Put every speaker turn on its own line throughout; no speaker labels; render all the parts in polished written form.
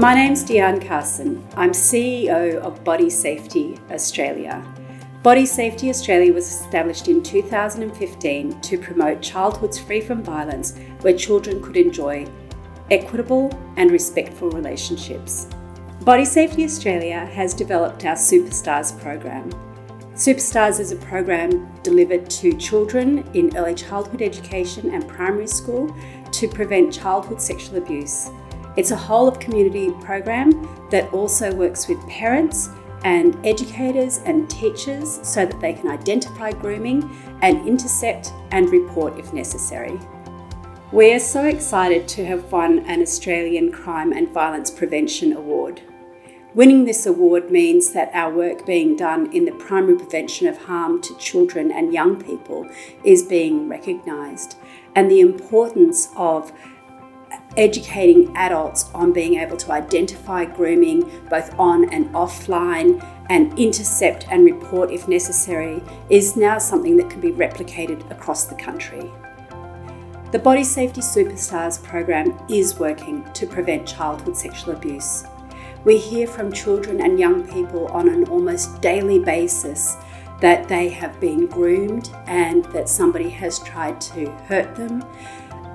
My name's Deanne Carson. I'm CEO of Body Safety Australia. Body Safety Australia was established in 2015 to promote childhoods free from violence where children could enjoy equitable and respectful relationships. Body Safety Australia has developed our Superstars program. Superstars is a program delivered to children in early childhood education and primary school to prevent childhood sexual abuse. It's a whole of community program that also works with parents and educators and teachers so that they can identify grooming and intercept and report if necessary. We are so excited to have won an Australian Crime and Violence Prevention Award. Winning this award means that our work being done in the primary prevention of harm to children and young people is being recognised, and the importance of educating adults on being able to identify grooming both on and offline and intercept and report if necessary is now something that can be replicated across the country. The Body Safety Superstars program is working to prevent childhood sexual abuse. We hear from children and young people on an almost daily basis that they have been groomed and that somebody has tried to hurt them,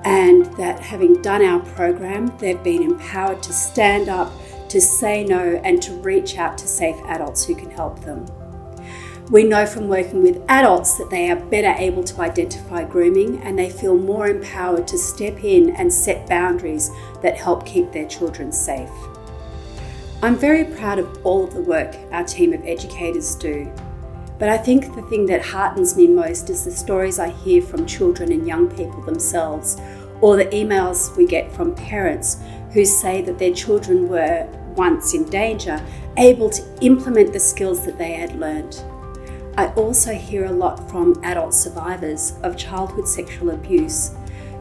and that having done our program, they've been empowered to stand up, to say no, and to reach out to safe adults who can help them. We know from working with adults that they are better able to identify grooming and they feel more empowered to step in and set boundaries that help keep their children safe. I'm very proud of all of the work our team of educators do, but I think the thing that heartens me most is the stories I hear from children and young people themselves, or the emails we get from parents who say that their children were, once in danger, able to implement the skills that they had learned. I also hear a lot from adult survivors of childhood sexual abuse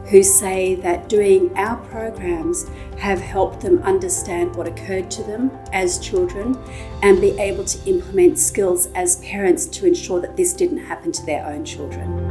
who say that doing our programs have helped them understand what occurred to them as children and be able to implement skills as parents to ensure that this didn't happen to their own children.